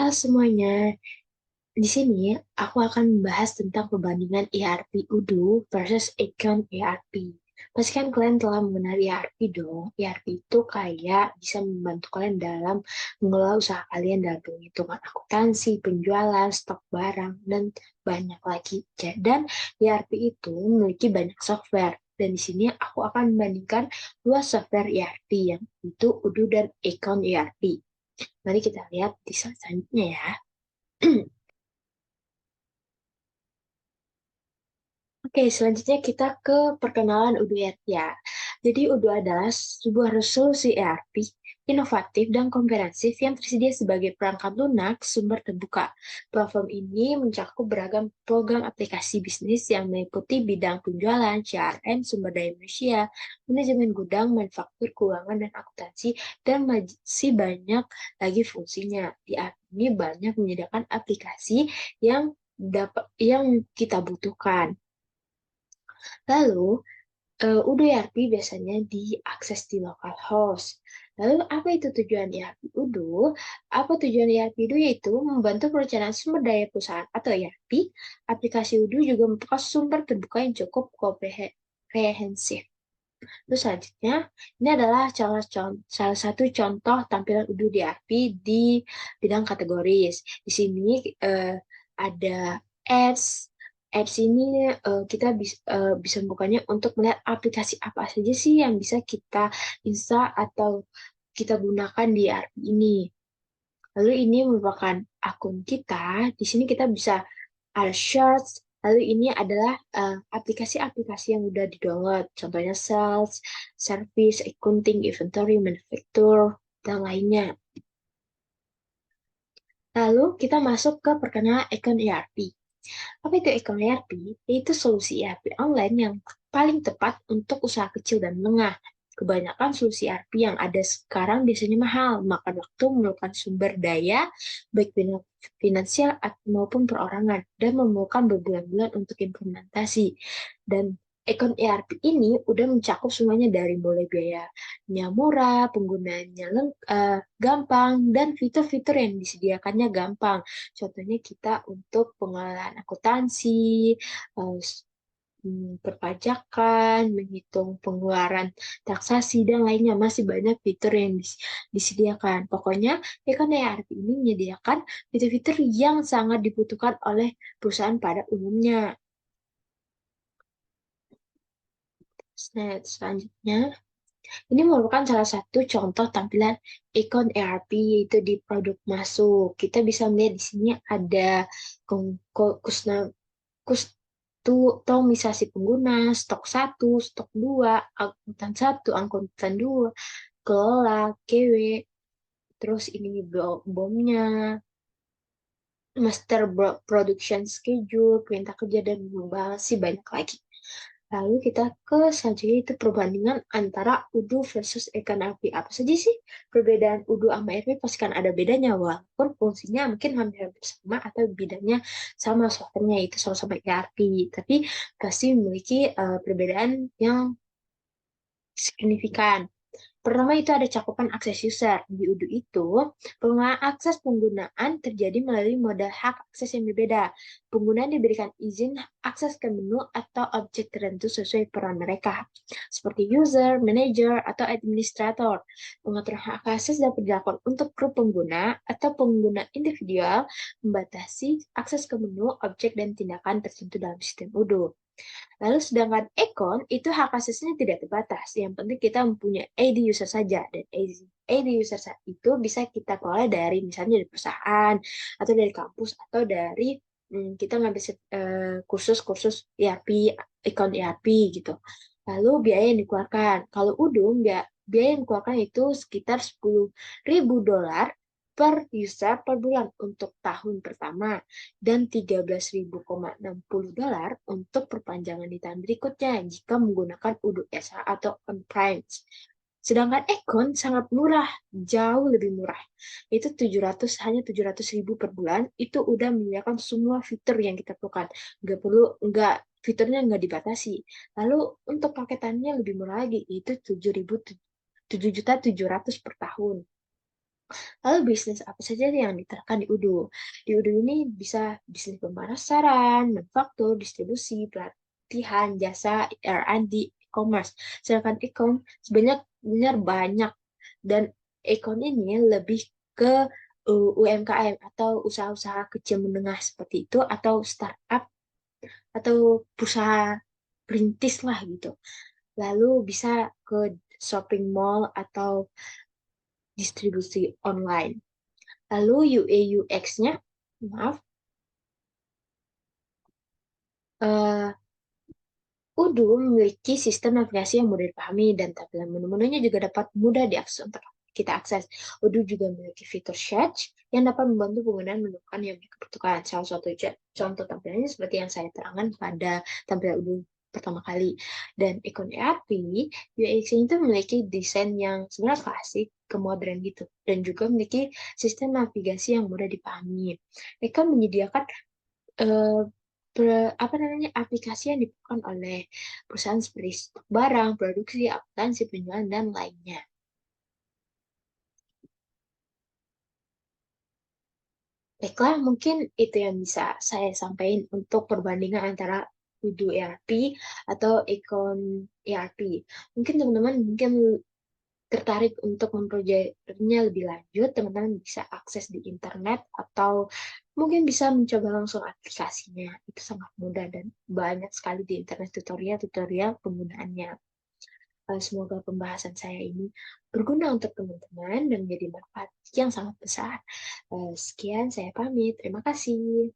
Halo semuanya, di sini aku akan membahas tentang perbandingan ERP Udo versus Econ ERP. Pastikan kalian telah mengenal ERP dong. ERP itu kayak bisa membantu kalian dalam mengelola usaha kalian dalam penghitungan akuntansi, penjualan, stok barang, dan banyak lagi. Dan ERP itu memiliki banyak software. Dan di sini aku akan membandingkan dua software ERP yang itu Udo dan Econ ERP. Mari kita lihat di slide selanjutnya ya. Oke, selanjutnya kita ke perkenalan Udo ya. Jadi Udo adalah sebuah solusi ERP inovatif dan komprehensif yang tersedia sebagai perangkat lunak sumber terbuka. Platform ini mencakup beragam program aplikasi bisnis yang meliputi bidang penjualan, CRM, sumber daya manusia, manajemen gudang, manufaktur, keuangan, dan akuntansi, dan masih banyak lagi fungsinya. Di app ini banyak menyediakan aplikasi yang kita butuhkan. Lalu, Udo ERP biasanya diakses di local host. Lalu, apa itu tujuan ERP Udo? Apa tujuan ERP Udo? Yaitu membantu perencanaan sumber daya perusahaan atau ERP. Aplikasi Udo juga merupakan sumber terbuka yang cukup komprehensif. Terus selanjutnya, ini adalah salah satu contoh tampilan Udo di ERP di bidang kategoris. Di sini ada ads. Ads ini kita bisa membukanya untuk melihat aplikasi apa saja sih yang bisa kita install atau kita gunakan di ERP ini. Lalu ini merupakan akun kita. Di sini kita bisa ada Shorts. Lalu ini adalah aplikasi-aplikasi yang udah di-download. Contohnya sales, service, accounting, inventory, manufacture, dan lainnya. Lalu kita masuk ke perkenalan Econ ERP. Apa itu Econ ERP? Yaitu solusi ERP online yang paling tepat untuk usaha kecil dan menengah. Kebanyakan solusi ERP yang ada sekarang biasanya mahal, makan waktu, memerlukan sumber daya, baik finansial maupun perorangan, dan memerlukan berbulan-bulan untuk implementasi. Dan Econ ERP ini udah mencakup semuanya dari mulai biayanya murah, penggunaannya gampang, dan fitur-fitur yang disediakannya gampang. Contohnya kita untuk pengelolaan akuntansi, perpajakan, menghitung pengeluaran taksasi, dan lainnya. Masih banyak fitur yang disediakan. Pokoknya, Econ ERP ini menyediakan fitur-fitur yang sangat dibutuhkan oleh perusahaan pada umumnya. Nah, selanjutnya, ini merupakan salah satu contoh tampilan ikon ERP yaitu di produk masuk. Kita bisa melihat di sini ada kustomisasi pengguna, stok satu, stok 2, angkutan satu, angkutan 2, kelola, KW, terus ini bomnya, master production schedule, perintah kerja, dan masih banyak lagi. Lalu kita ke selanjutnya itu perbandingan antara Udo versus Econ ERP. Apa saja sih perbedaan Udo sama ERP? Pastikan ada bedanya, walaupun fungsinya mungkin hampir-hampir sama atau bidangnya sama, softwarenya itu sama-sama ERP. Tapi pasti memiliki perbedaan yang signifikan. Pertama itu ada cakupan akses user. Di UDU itu, pengenalan akses penggunaan terjadi melalui modal hak akses yang berbeda. Penggunaan diberikan izin akses ke menu atau objek tertentu sesuai peran mereka, seperti user, manager, atau administrator. Pengaturan hak akses dapat dilakukan untuk grup pengguna atau pengguna individual membatasi akses ke menu, objek, dan tindakan tertentu dalam sistem UDU. Lalu sedangkan Econ itu hak aksesnya tidak terbatas. Yang penting kita mempunyai ID user saja. Dan ID user itu bisa kita peroleh dari misalnya dari perusahaan, atau dari kampus, atau dari kita ngambil kursus-kursus ERP, Econ ERP gitu. Lalu biaya yang dikeluarkan. Kalau Udung, biaya yang dikeluarkan itu sekitar $10.000 per user per bulan untuk tahun pertama dan $13.060 untuk perpanjangan di tahun berikutnya jika menggunakan UDU SH atau on-prime. Sedangkan Econ sangat murah, jauh lebih murah. Itu hanya 700.000 per bulan, itu udah menyediakan semua fitur yang kita perlukan. Fiturnya nggak dibatasi. Lalu untuk paketannya lebih murah lagi, itu 7.700 per tahun. Lalu bisnis apa saja yang diterapkan di UDU? Di UDU ini bisa bisnis pemasaran, manufaktur, distribusi, pelatihan, jasa, R&D, e-commerce. Sedangkan e-com sebanyak benar banyak dan e-com ini lebih ke UMKM atau usaha-usaha kecil menengah seperti itu atau startup atau perusahaan perintis lah gitu. Lalu bisa ke shopping mall atau distribusi online. Lalu UA UX-nya, maaf, eh, Udu memiliki sistem navigasi yang mudah dipahami dan tampilan menu-menunya juga dapat mudah diakses untuk kita akses. Udu juga memiliki fitur search yang dapat membantu penggunaan menemukan yang mereka butuhkan. Salah satu contoh tampilannya seperti yang saya terangkan pada tampilan Udu pertama kali. Dan ikon ERP, UX itu memiliki desain yang sebenarnya klasik ke modern gitu. Dan juga memiliki sistem navigasi yang mudah dipahami. Mereka menyediakan eh, apa namanya aplikasi yang dibuat oleh perusahaan seperti stok barang, produksi, akuntansi, penjualan dan lainnya. Baiklah, mungkin itu yang bisa saya sampaikan untuk perbandingan antara Udo ERP atau Econ ERP. Mungkin teman-teman mungkin tertarik untuk mempelajarinya lebih lanjut, teman-teman bisa akses di internet atau mungkin bisa mencoba langsung aplikasinya. Itu sangat mudah dan banyak sekali di internet tutorial-tutorial penggunaannya. Semoga pembahasan saya ini berguna untuk teman-teman dan menjadi manfaat yang sangat besar. Sekian, saya pamit. Terima kasih.